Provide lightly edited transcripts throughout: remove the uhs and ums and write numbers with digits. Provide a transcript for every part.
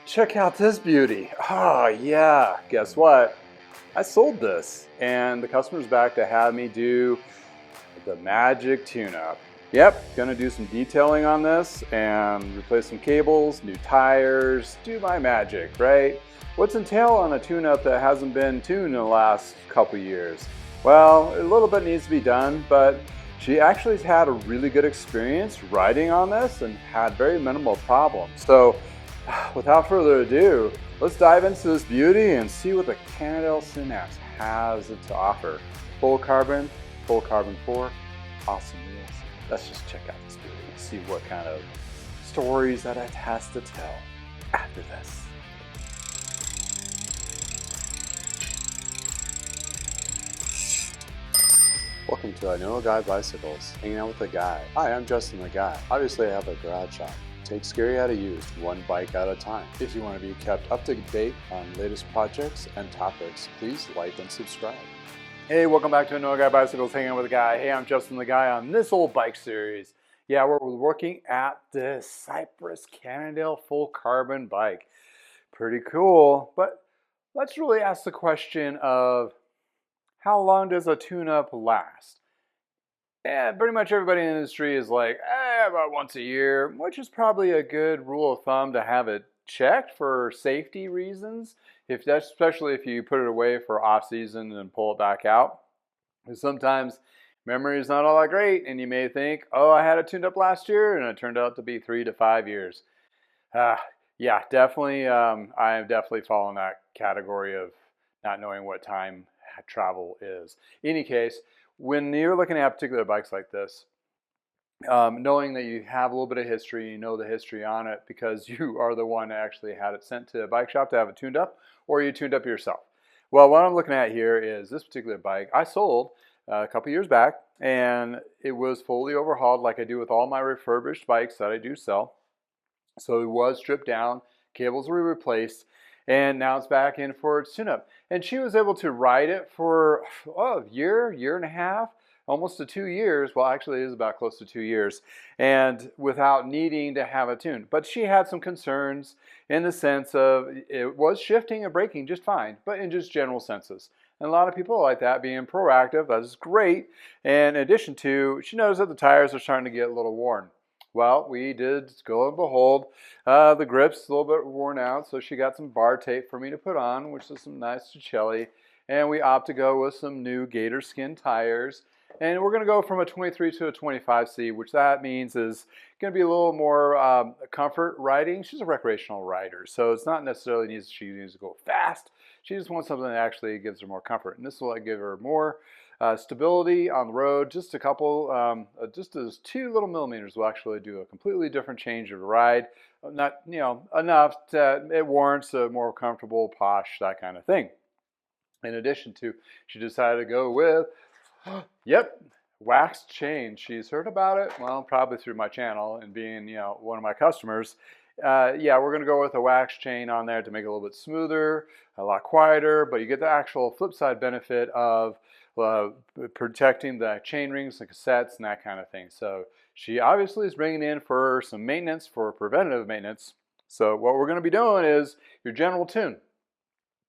Check out this beauty. Oh yeah, guess what? I sold this and the customer's back to have me do the magic tune-up. Yep, gonna do some detailing on this and replace some cables, new tires, do my magic, right? What's entail on a tune-up that hasn't been tuned in the last couple years? Well, a little bit needs to be done, but she actually has had a really good experience riding on this and had very minimal problems. So without further ado, let's dive into this beauty and see what the Cannondale Synapse has to offer. Full carbon 4, awesome wheels. Let's just check out this beauty and see what kind of stories that it has to tell after this. Welcome to I Know a Guy Bicycles, hanging out with a guy. Hi, I'm Justin the Guy. Obviously I have a garage shop. Take scary out of used, one bike at a time. If you want to be kept up to date on latest projects and topics, please like and subscribe. Hey, welcome back to I Know a Guy Bicycles, hanging out with a guy. Hey, I'm Justin the Guy on this old bike series. Yeah, we're looking at this Cypress Cannondale full carbon bike. Pretty cool, but let's really ask the question of how long does a tune-up last? And pretty much everybody in the industry is like, about once a year, which is probably a good rule of thumb to have it checked for safety reasons. If that's especially if you put it away for off season and pull it back out. Because sometimes memory is not all that great, and you may think, oh, I had it tuned up last year, and it turned out to be 3 to 5 years. Yeah, definitely. I am definitely following that category of not knowing what time travel is. In any case, when you're looking at particular bikes like this, knowing that you have a little bit of history, you know the history on it because you are the one that actually had it sent to a bike shop to have it tuned up, or you tuned up yourself. Well, what I'm looking at here is this particular bike I sold a couple years back, and it was fully overhauled like I do with all my refurbished bikes that I do sell. So it was stripped down, cables were replaced, and now it's back in for its tune-up. And she was able to ride it for a year and a half, almost to 2 years. Well, actually it is about close to 2 years, and without needing to have a tune. But she had some concerns in the sense of it was shifting and braking just fine, but in just general senses. And a lot of people like that, being proactive. That is great. And in addition to, she noticed that the tires are starting to get a little worn. Well, we did, go and behold, the grip's a little bit worn out, so she got some bar tape for me to put on, which is some nice Cicelli, and we opt to go with some new gator skin tires, and we're going to go from a 23 to a 25C, which that means is going to be a little more comfort riding. She's a recreational rider, so it's not necessarily she needs to go fast. She just wants something that actually gives her more comfort, and this will give her more stability on the road. Just a couple, just as 2 little millimeters will actually do a completely different change of ride. Not, enough that it warrants a more comfortable, posh, that kind of thing. In addition to, she decided to go with, yep, waxed chain. She's heard about it, well, probably through my channel and being, one of my customers. Yeah, we're going to go with a wax chain on there to make it a little bit smoother, a lot quieter, but you get the actual flip side benefit of protecting the chain rings and cassettes and that kind of thing. So she obviously is bringing in for some maintenance, for preventative maintenance. So what we're going to be doing is your general tune.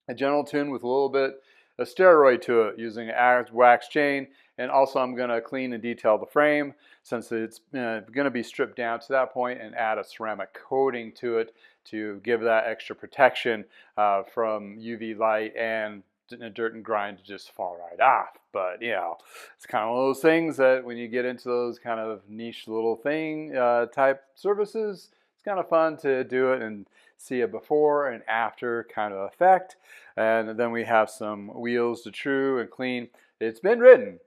A general tune with a little bit of steroid to it using a wax chain. And also I'm going to clean and detail the frame since it's going to be stripped down to that point and add a ceramic coating to it to give that extra protection from UV light and dirt and grime to just fall right off. But it's kind of one of those things that when you get into those kind of niche little thing type services, it's kind of fun to do it and see a before and after kind of effect. And then we have some wheels to true and clean. It's been ridden,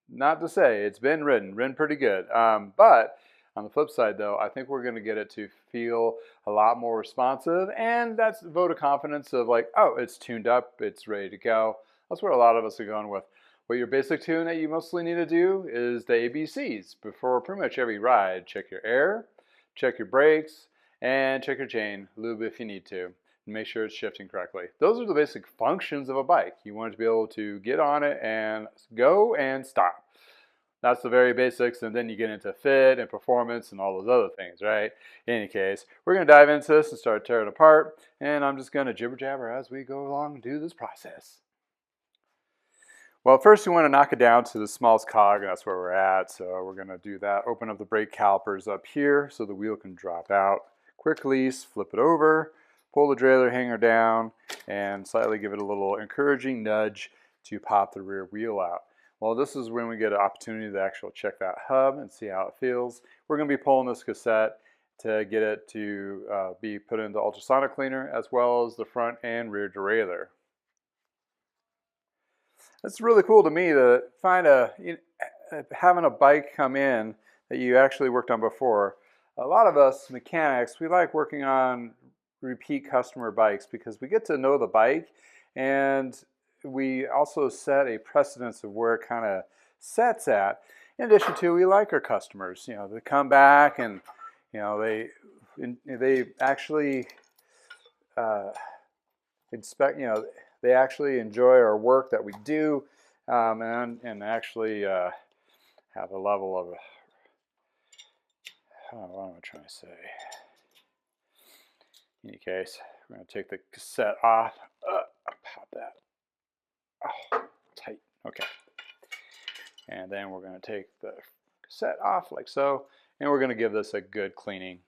not to say it's been ridden pretty good. But on the flip side though, I think we're going to get it to feel a lot more responsive, and that's a vote of confidence of like, oh, it's tuned up, it's ready to go. That's where a lot of us are going with. What your basic tune that you mostly need to do is the ABCs before pretty much every ride. Check your air, check your brakes, and check your chain, lube if you need to, and make sure it's shifting correctly. Those are the basic functions of a bike. You want it to be able to get on it and go and stop. That's the very basics, and then you get into fit and performance and all those other things, right? In any case, we're going to dive into this and start tearing apart, and I'm just going to jibber jabber as we go along and do this process. Well, first we want to knock it down to the smallest cog, and that's where we're at. So we're going to do that. Open up the brake calipers up here so the wheel can drop out. Quick release, flip it over, pull the derailleur hanger down, and slightly give it a little encouraging nudge to pop the rear wheel out. Well, this is when we get an opportunity to actually check that hub and see how it feels. We're going to be pulling this cassette to get it to be put into ultrasonic cleaner, as well as the front and rear derailleur. It's really cool to me to find having a bike come in that you actually worked on before. A lot of us mechanics, we like working on repeat customer bikes because we get to know the bike, and we also set a precedence of where it kind of sets at. In addition to, we like our customers. You know, they come back and they actually inspect. They actually enjoy our work that we do, and actually have a level of, what am I trying to say? In any case, we're going to take the cassette off. Pop that. Oh, tight. Okay. And then we're going to take the cassette off like so, and we're going to give this a good cleaning.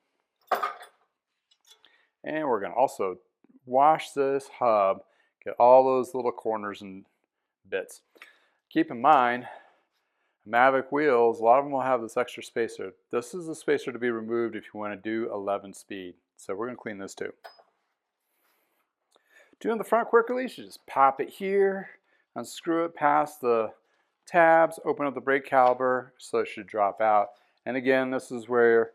And we're going to also wash this hub, get all those little corners and bits. Keep in mind, Mavic wheels, a lot of them will have this extra spacer. This is the spacer to be removed if you want to do 11 speed. So we're going to clean this too. Doing the front quick release, you just pop it here, unscrew it past the tabs, open up the brake caliper so it should drop out. And again, this is where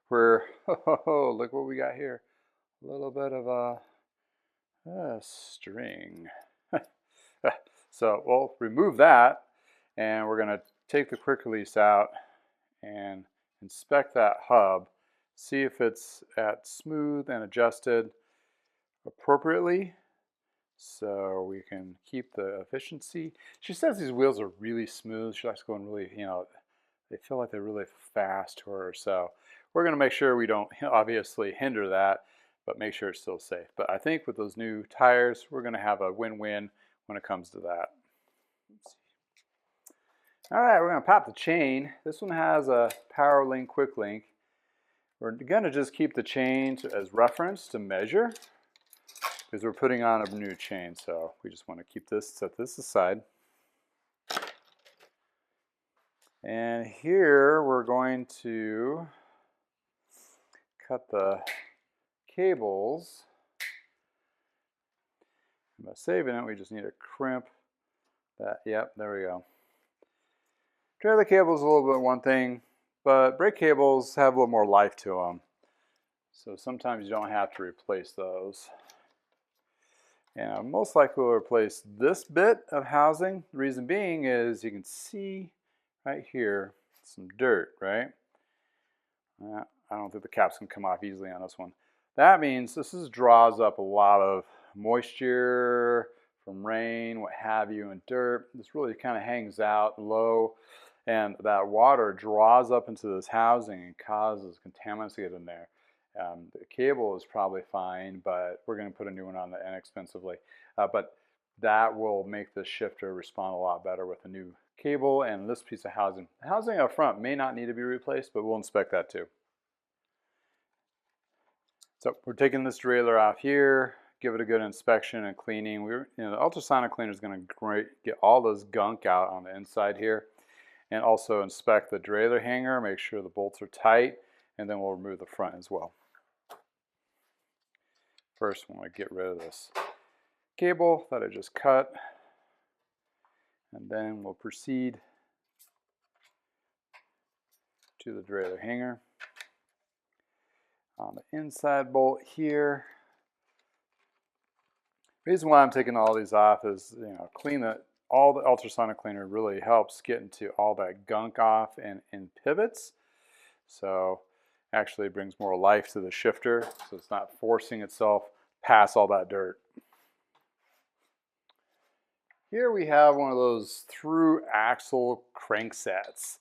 we're, look what we got here. A little bit of a string. So we'll remove that, and we're going to take the quick release out and inspect that hub, see if it's at smooth and adjusted appropriately so we can keep the efficiency. She says these wheels are really smooth. She likes going really, they feel like they're really fast to her. So we're going to make sure we don't obviously hinder that, but make sure it's still safe. But I think with those new tires, we're going to have a win-win when it comes to that. All right, we're going to pop the chain. This one has a power link, quick link. We're going to just keep the chain as reference to measure because we're putting on a new chain. So we just want to keep this, set this aside. And here we're going to cut the cables. By saving it, we just need to crimp that. Yep, there we go. Trailer cables is a little bit one thing, but brake cables have a little more life to them. So sometimes you don't have to replace those. And I most likely will replace this bit of housing. The reason being is you can see right here some dirt, right? I don't think the caps can come off easily on this one. That means this draws up a lot of moisture from rain, what have you, and dirt. This really kind of hangs out low, and that water draws up into this housing and causes contaminants to get in there. The cable is probably fine, but we're going to put a new one on inexpensively. But that will make the shifter respond a lot better with a new cable and this piece of housing. The housing up front may not need to be replaced, but we'll inspect that too. So we're taking this derailleur off here, give it a good inspection and cleaning. The ultrasonic cleaner is going to get all this gunk out on the inside here, and also inspect the derailleur hanger, make sure the bolts are tight, and then we'll remove the front as well. First, I want to get rid of this cable that I just cut, and then we'll proceed to the derailleur hanger. On the inside bolt here. The reason why I'm taking all these off is, all the ultrasonic cleaner really helps get into all that gunk off and in pivots. So actually brings more life to the shifter, so it's not forcing itself past all that dirt. Here we have one of those through axle cranksets.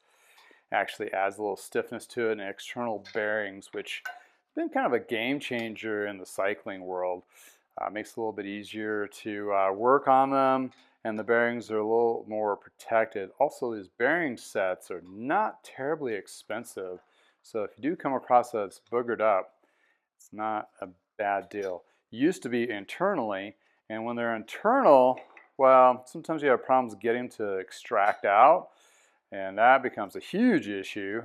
Actually adds a little stiffness to it, and external bearings, which have been kind of a game changer in the cycling world. Makes it a little bit easier to work on them, and the bearings are a little more protected. Also, these bearing sets are not terribly expensive, so if you do come across that it's boogered up, it's not a bad deal. Used to be internally, and when they're internal, well, sometimes you have problems getting to extract out, and that becomes a huge issue.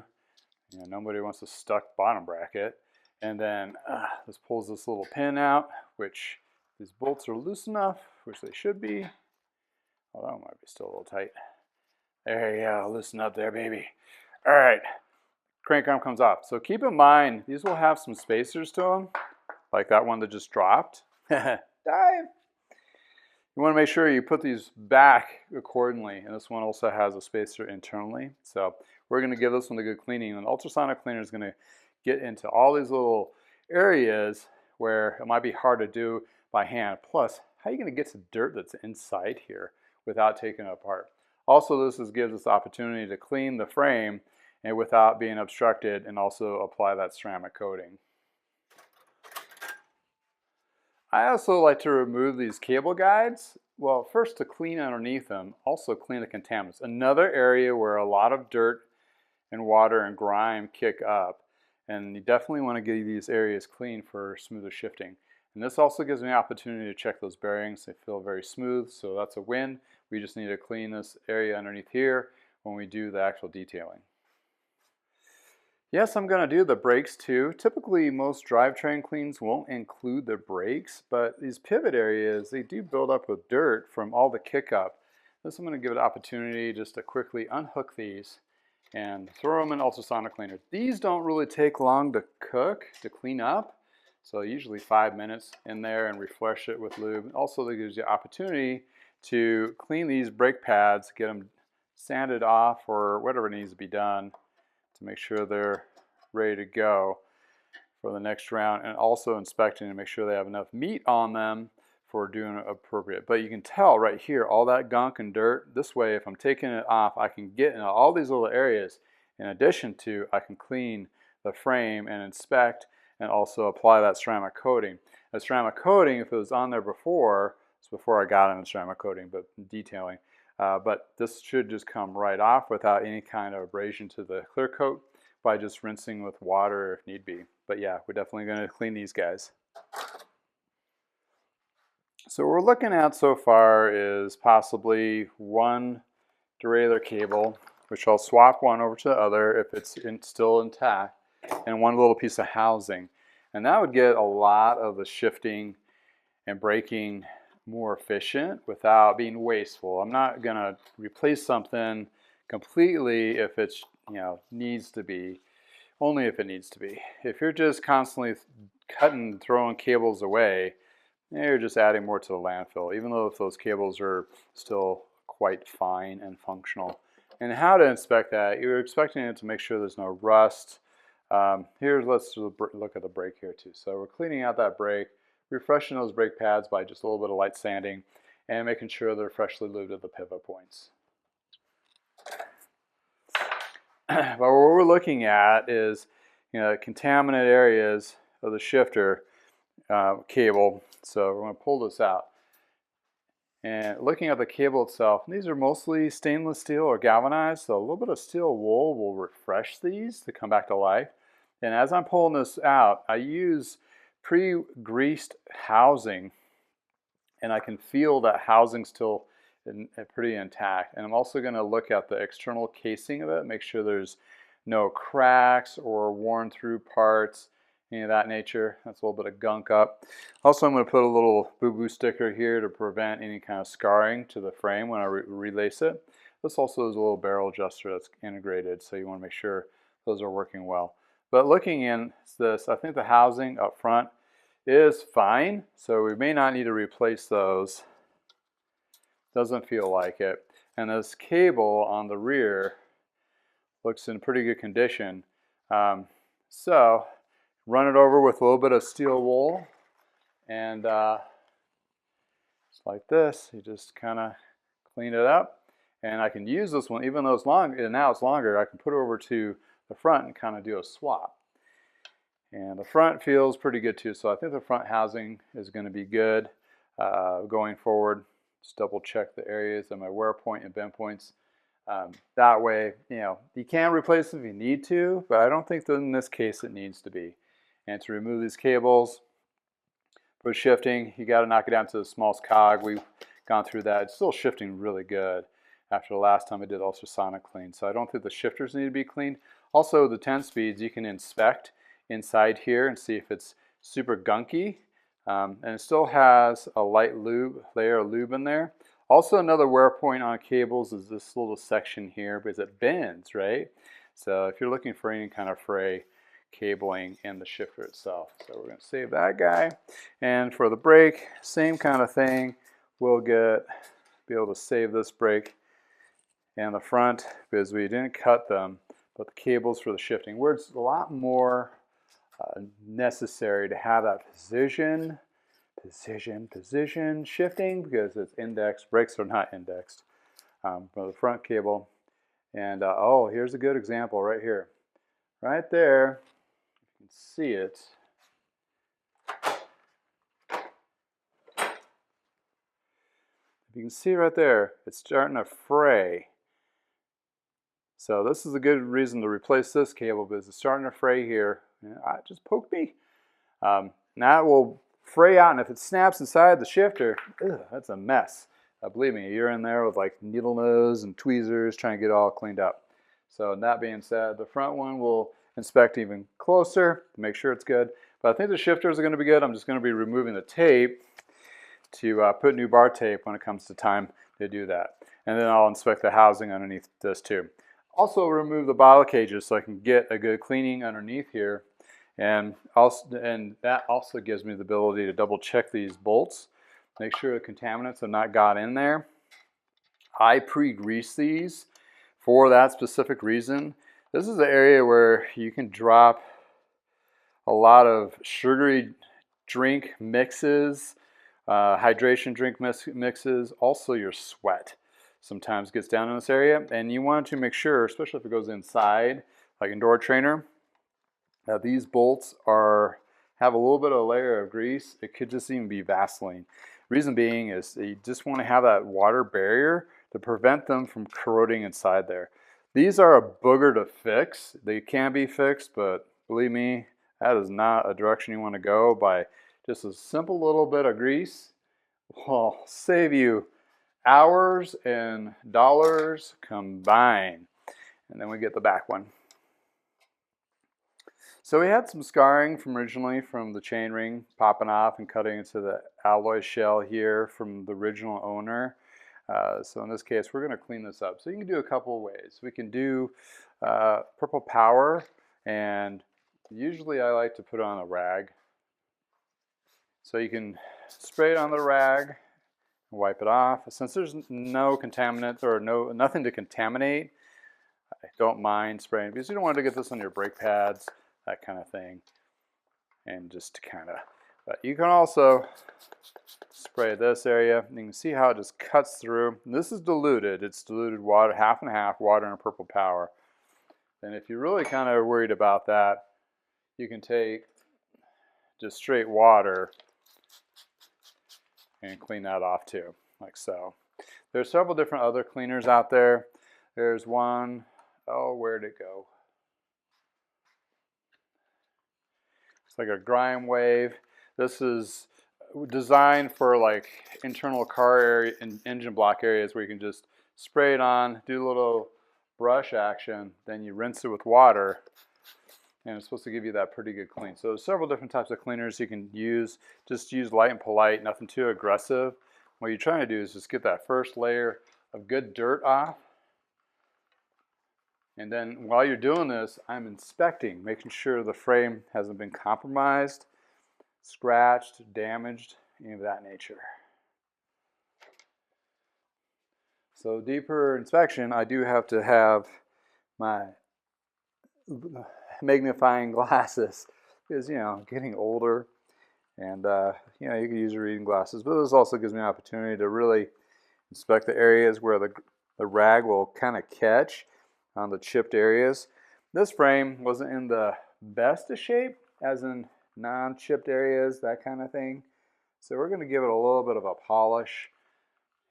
You know, nobody wants a stuck bottom bracket. And then this pulls this little pin out, which these bolts are loose enough, which they should be. Oh, that one might be still a little tight. There you go, loosen up there, baby. All right, crank arm comes off. So keep in mind, these will have some spacers to them, like that one that just dropped. Dive! You want to make sure you put these back accordingly, and this one also has a spacer internally. So we're going to give this one a good cleaning, and the ultrasonic cleaner is going to get into all these little areas where it might be hard to do by hand. Plus, how are you going to get to dirt that's inside here without taking it apart? Also, this gives us the opportunity to clean the frame and without being obstructed, and also apply that ceramic coating. I also like to remove these cable guides. Well, first to clean underneath them, also clean the contaminants. Another area where a lot of dirt and water and grime kick up, and you definitely want to get these areas clean for smoother shifting. And this also gives me an opportunity to check those bearings. They feel very smooth, so that's a win. We just need to clean this area underneath here when we do the actual detailing. Yes, I'm going to do the brakes too. Typically, most drivetrain cleans won't include the brakes, but these pivot areas, they do build up with dirt from all the kick up. This I'm going to give it an opportunity just to quickly unhook these and throw them in ultrasonic cleaner. These don't really take long to cook, to clean up. So usually 5 minutes in there, and refresh it with lube. Also, that gives you opportunity to clean these brake pads, get them sanded off or whatever needs to be done to make sure they're ready to go for the next round, and also inspecting to make sure they have enough meat on them for doing it appropriate. But you can tell right here all that gunk and dirt. This way, if I'm taking it off, I can get into all these little areas. In addition to, I can clean the frame and inspect, and also apply that ceramic coating. The ceramic coating, if it was on there before, it's before I got into ceramic coating, but detailing. But this should just come right off without any kind of abrasion to the clear coat by just rinsing with water if need be. But yeah, we're definitely going to clean these guys. So what we're looking at so far is possibly one derailleur cable, which I'll swap one over to the other if it's still intact, and one little piece of housing. And that would get a lot of the shifting and braking more efficient without being wasteful. I'm not going to replace something completely if it's, needs to be, only if it needs to be. If you're just constantly cutting, throwing cables away, you're just adding more to the landfill, even though if those cables are still quite fine and functional. And how to inspect that, you're expecting it to make sure there's no rust. Let's look at the brake here too. So we're cleaning out that brake, refreshing those brake pads by just a little bit of light sanding, and making sure they're freshly lubed at the pivot points. But what we're looking at is, contaminant areas of the shifter cable. So we're going to pull this out. And looking at the cable itself, these are mostly stainless steel or galvanized, so a little bit of steel wool will refresh these to come back to life. And as I'm pulling this out, I use pre-greased housing, and I can feel that housing still pretty intact. And I'm also going to look at the external casing of it, make sure there's no cracks or worn through parts, any of that nature. That's a little bit of gunk up. Also, I'm going to put a little boo-boo sticker here to prevent any kind of scarring to the frame when I relace it. This also is a little barrel adjuster that's integrated, so you want to make sure those are working well. But looking in this, I think the housing up front is fine, so we may not need to replace those. Doesn't feel like it. And this cable on the rear looks in pretty good condition. So run it over with a little bit of steel wool, and just like this, you just kind of clean it up. And I can use this one, even though it's long, and now it's longer, I can put it over to the front and kind of do a swap. And the front feels pretty good too, so I think the front housing is going to be good going forward. Just double check the areas of my wear point and bend points. That way, you can replace it if you need to, but I don't think that in this case it needs to be. And to remove these cables for shifting, you got to knock it down to the smallest cog. We've gone through that. It's still shifting really good after the last time I did ultrasonic clean, so I don't think the shifters need to be cleaned. Also, the 10 speeds you can inspect inside here and see if it's super gunky, and it still has a light layer of lube in there. Also, another wear point on cables is this little section here because it bends, right? So if you're looking for any kind of fray cabling in the shifter itself. So we're going to save that guy. And for the brake, same kind of thing. We'll be able to save this brake and the front because we didn't cut them, but the cables for the shifting, where it's a lot more necessary to have that position shifting because it's indexed. Brakes are not indexed for the front cable. And oh, here's a good example right here. Right there, you can see it. You can see right there, it's starting to fray. So this is a good reason to replace this cable because it's starting to fray here. It just poked me. Now it will fray out, and if it snaps inside the shifter, that's a mess. Believe me, you're in there with like needle nose and tweezers trying to get it all cleaned up. So that being said, the front one we'll inspect even closer to make sure it's good. But I think the shifters are going to be good. I'm just going to be removing the tape to put new bar tape when it comes to time to do that. And then I'll inspect the housing underneath this too. Also remove the bottle cages so I can get a good cleaning underneath here. And that also gives me the ability to double check these bolts, make sure the contaminants have not got in there. I pre-grease these for that specific reason. This is the area where you can drop a lot of sugary drink mixes, hydration drink mixes, also your sweat sometimes gets down in this area, and you want to make sure, especially if it goes inside, like in door trainer, that these bolts have a little bit of a layer of grease. It could just even be Vaseline. Reason being is you just want to have that water barrier to prevent them from corroding inside there. These are a booger to fix. They can be fixed, but believe me, that is not a direction you want to go. By just a simple little bit of grease will save you hours and dollars combined. And then we get the back one. So we had some scarring originally from the chainring popping off and cutting into the alloy shell here from the original owner. So in this case, we're going to clean this up. So you can do a couple of ways. We can do purple power, and usually I like to put it on a rag. So you can spray it on the rag, wipe it off. Since there's no contaminant or nothing to contaminate, I don't mind spraying because you don't want to get this on your brake pads, that kind of thing. And just kind of, but you can also spray this area. You can see how it just cuts through. And this is diluted. It's diluted water, half and half, water and purple power. And if you're really kind of worried about that, you can take just straight water and clean that off too, like so. There's several different other cleaners out there. There's one, oh, where'd it go? It's like a grime wave. This is designed for like internal car area and engine block areas where you can just spray it on, do a little brush action, then you rinse it with water, and it's supposed to give you that pretty good clean. So there's several different types of cleaners you can use. Just use light and polite, nothing too aggressive. What you're trying to do is just get that first layer of good dirt off. And then while you're doing this, I'm inspecting, making sure the frame hasn't been compromised, scratched, damaged, any of that nature. So deeper inspection, I do have to have my magnifying glasses because, you know, getting older, and you know, you can use your reading glasses, but this also gives me an opportunity to really inspect the areas where the the rag will kind of catch on the chipped areas. This frame wasn't in the best of shape, as in non-chipped areas, that kind of thing. So we're going to give it a little bit of a polish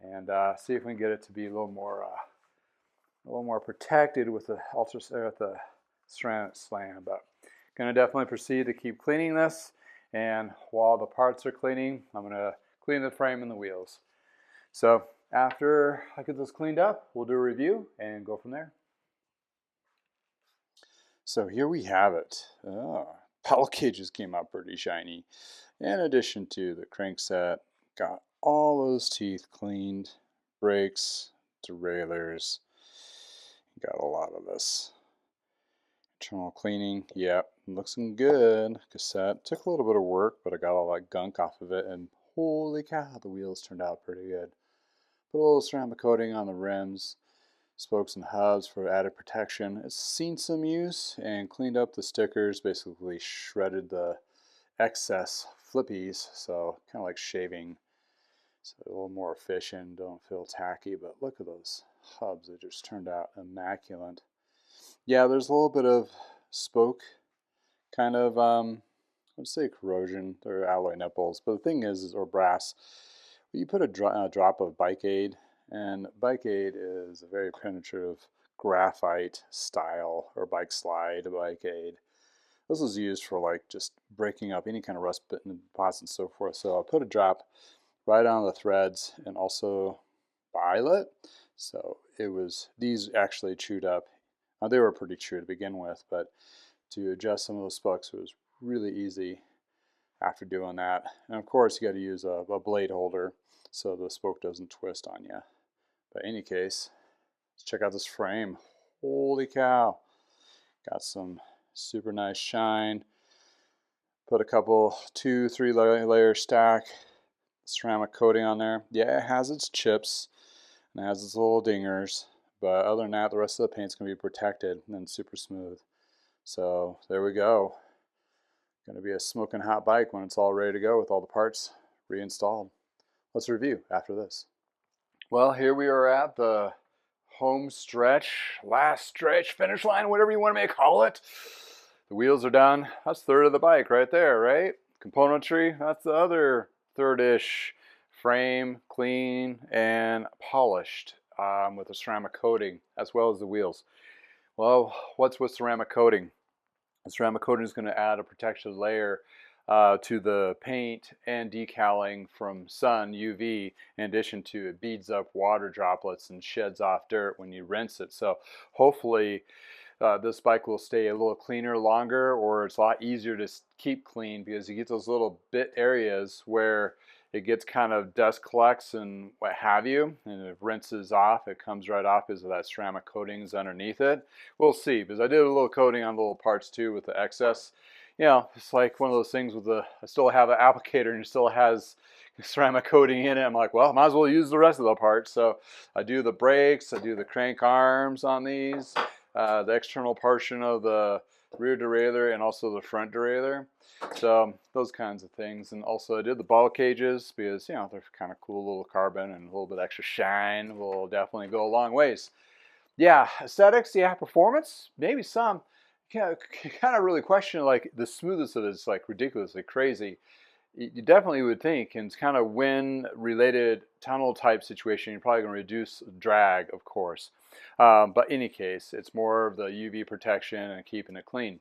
and see if we can get it to be a little more protected with the ceramic slam. But going to definitely proceed to keep cleaning this, and while the parts are cleaning, I'm going to clean the frame and the wheels. So after I get this cleaned up, we'll do a review and go from there. So here we have it. Paddle cages came out pretty shiny. In addition to the crankset, got all those teeth cleaned, brakes, derailleurs, got a lot of this. Internal cleaning, yep, looking good. Cassette, took a little bit of work, but I got all that gunk off of it, and holy cow, the wheels turned out pretty good. Put a little ceramic coating on the rims, spokes and hubs for added protection. It's seen some use, and cleaned up the stickers, basically shredded the excess flippies, so kind of like shaving, so a little more efficient, don't feel tacky. But look at those hubs, they just turned out immaculate. Yeah, there's a little bit of spoke kind of let's say corrosion. They're alloy nipples, but the thing is or brass, you put a drop of bike aid, and bike aid is a very penetrative graphite style, or bike slide bike aid. This is used for like just breaking up any kind of rust deposits and so forth. So I'll put a drop right on the threads and also the eyelet. So it was, these actually chewed up. Now they were pretty true to begin with, but to adjust some of those spokes was really easy after doing that. And of course you got to use a blade holder so the spoke doesn't twist on you. But in any case, let's check out this frame. Holy cow. Got some super nice shine. Put a couple 2-3 layer stack ceramic coating on there. Yeah, it has its chips and it has its little dingers, but other than that, the rest of the paint's gonna be protected and super smooth. So there we go. Gonna be a smoking hot bike when it's all ready to go with all the parts reinstalled. Let's review after this. Well, here we are at the home stretch, last stretch, finish line, whatever you want to call it. The wheels are done. That's a third of the bike right there, right? Componentry, that's the other third-ish. Frame, clean, and polished with a ceramic coating, as well as the wheels. Well, what's with ceramic coating? The ceramic coating is going to add a protective layer to the paint and decaling from sun, UV, in addition to it beads up water droplets and sheds off dirt when you rinse it. So hopefully this bike will stay a little cleaner longer, or it's a lot easier to keep clean because you get those little bit areas where it gets kind of dust collects and what have you, and it rinses off. It comes right off because of that ceramic coatings underneath it. We'll see, because I did a little coating on the little parts too with the excess. You know, it's like one of those things with the, I still have an applicator and it still has ceramic coating in it. I'm like, well, might as well use the rest of the parts. So I do the brakes, I do the crank arms on these, the external portion of the rear derailleur and also the front derailleur. So those kinds of things. And also I did the ball cages because, you know, they're kind of cool, little carbon and a little bit extra shine will definitely go a long ways. Yeah, aesthetics, yeah, performance, maybe some. Kind of really question like the smoothness of it is like ridiculously crazy. You definitely would think, and it's kind of wind related tunnel type situation, you're probably going to reduce drag, of course. But in any case, it's more of the UV protection and keeping it clean.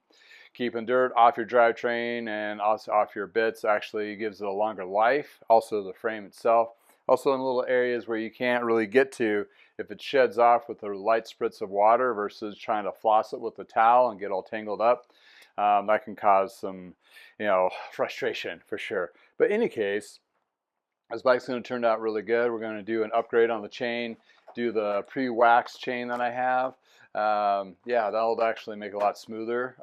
Keeping dirt off your drivetrain and also off your bits actually gives it a longer life. Also the frame itself. Also in little areas where you can't really get to, if it sheds off with a light spritz of water versus trying to floss it with a towel and get all tangled up, that can cause some, you know, frustration for sure. But in any case, this bike's going to turn out really good. We're going to do an upgrade on the chain, do the pre-wax chain that I have. Yeah, that'll actually make it a lot smoother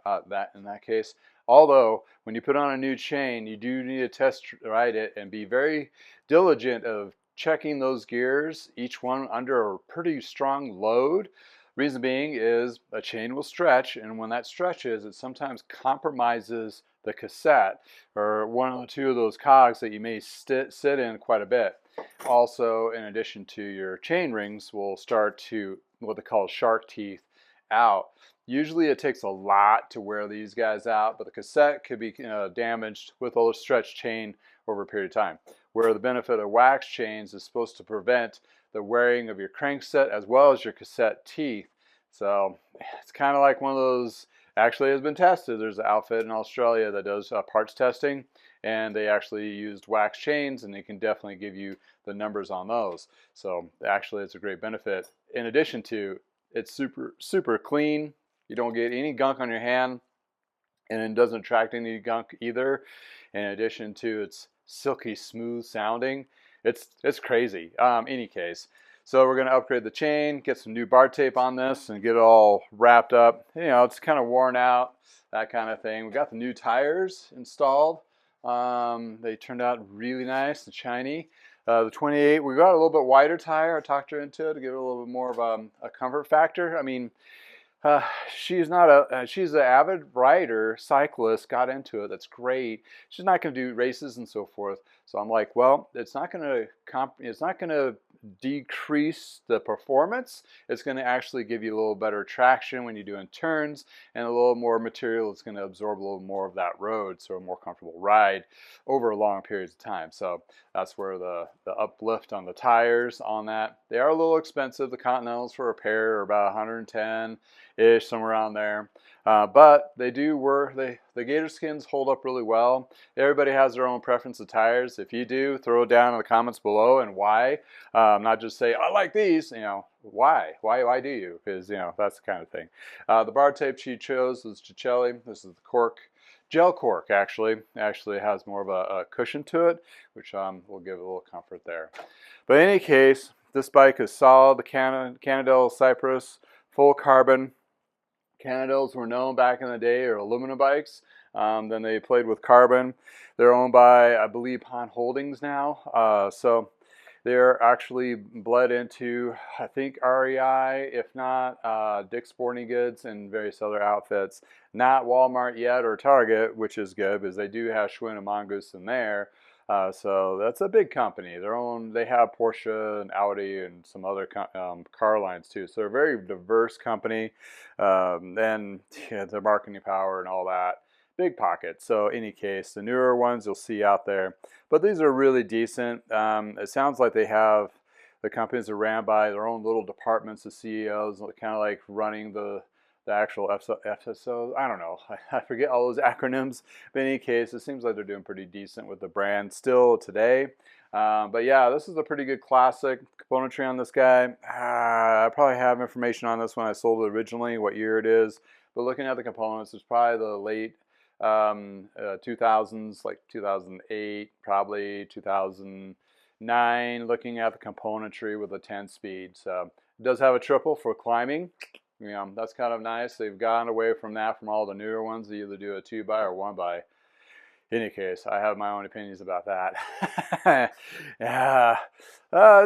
in that case. Although, when you put on a new chain, you do need to test ride it and be very diligent of checking those gears, each one under a pretty strong load. Reason being is a chain will stretch, and when that stretches, it sometimes compromises the cassette or one or two of those cogs that you may sit in quite a bit. Also, in addition to your chain rings, will start to what they call shark teeth out. Usually it takes a lot to wear these guys out, but the cassette could be damaged with a stretched chain over a period of time. Where the benefit of wax chains is supposed to prevent the wearing of your crankset as well as your cassette teeth. So it's kind of like one of those, actually has been tested. There's an outfit in Australia that does parts testing, and they actually used wax chains, and they can definitely give you the numbers on those. So actually it's a great benefit. In addition to, it's super clean. You don't get any gunk on your hand, and it doesn't attract any gunk either. In addition to its silky smooth sounding, it's crazy. Any case, so we're going to upgrade the chain, get some new bar tape on this, and get it all wrapped up. You know, it's kind of worn out, that kind of thing. We got the new tires installed. They turned out really nice and shiny. The 28, we got a little bit wider tire. I talked her into it to give it a little bit more of a comfort factor. I mean, she's an avid rider, cyclist, got into it. That's great. She's not going to do races and so forth. So I'm like, well, it's not going to decrease the performance. It's going to actually give you a little better traction when you're doing turns, and a little more material is going to absorb a little more of that road, so a more comfortable ride over long periods of time. So that's where the uplift on the tires on that. They are a little expensive. The Continentals for repair are about 110-ish, somewhere around there. But they do work. The gator skins hold up really well. Everybody has their own preference of tires. If you do, throw it down in the comments below and why. Not just say, I like these, you know, why do you? Because, you know, that's the kind of thing. The bar tape she chose was Cicelli. This is the cork, gel cork actually. Actually has more of a cushion to it, which will give it a little comfort there. But in any case, this bike is solid. The Cannondale Cypress, full carbon. Cannondales were known back in the day are aluminum bikes. Then they played with carbon. They're owned by, I believe, Han Holdings now. So they're actually bled into, I think, REI, if not Dick's Sporting Goods and various other outfits. Not Walmart yet or Target, which is good because they do have Schwinn and Mongoose in there. So that's a big company. They have Porsche and Audi and some other car lines too. So they're a very diverse company. And yeah, their marketing power and all that. Big pocket. So any case, the newer ones you'll see out there. But these are really decent. It sounds like the companies are ran by their own little departments, the CEOs, kind of like running the actual FSO. I don't know. I forget all those acronyms. But in any case, it seems like they're doing pretty decent with the brand still today. But yeah, this is a pretty good classic componentry on this guy. I probably have information on this when I sold it originally, what year it is. But looking at the components, it's probably the late 2000s, like 2008, probably 2009. Looking at the componentry with a 10-speed. So it does have a triple for climbing. You know, that's kind of nice. They've gone away from that from all the newer ones. They either do a 2x or 1x. In any case, I have my own opinions about that. Yeah,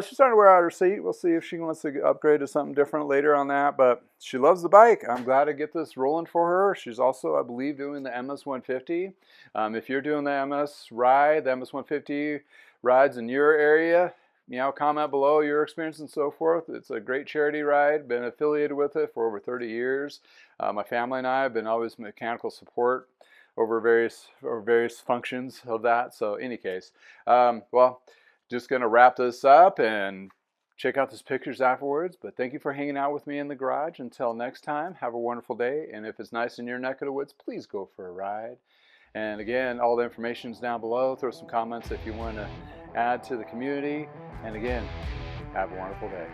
she's starting to wear out her seat. We'll see if she wants to upgrade to something different later on that. But she loves the bike. I'm glad to get this rolling for her. She's also, I believe, doing the MS-150. If you're doing the MS ride, the MS-150 rides in your area, you know, comment below your experience and so forth. It's a great charity ride. Been affiliated with it for over 30 years. My family and I have been always mechanical support over various functions of that. So any case, well, just going to wrap this up and check out those pictures afterwards. But thank you for hanging out with me in the garage. Until next time, have a wonderful day. And if it's nice in your neck of the woods, please go for a ride. And again, all the information is down below. Throw some comments if you want to add to the community. And again, have a wonderful day.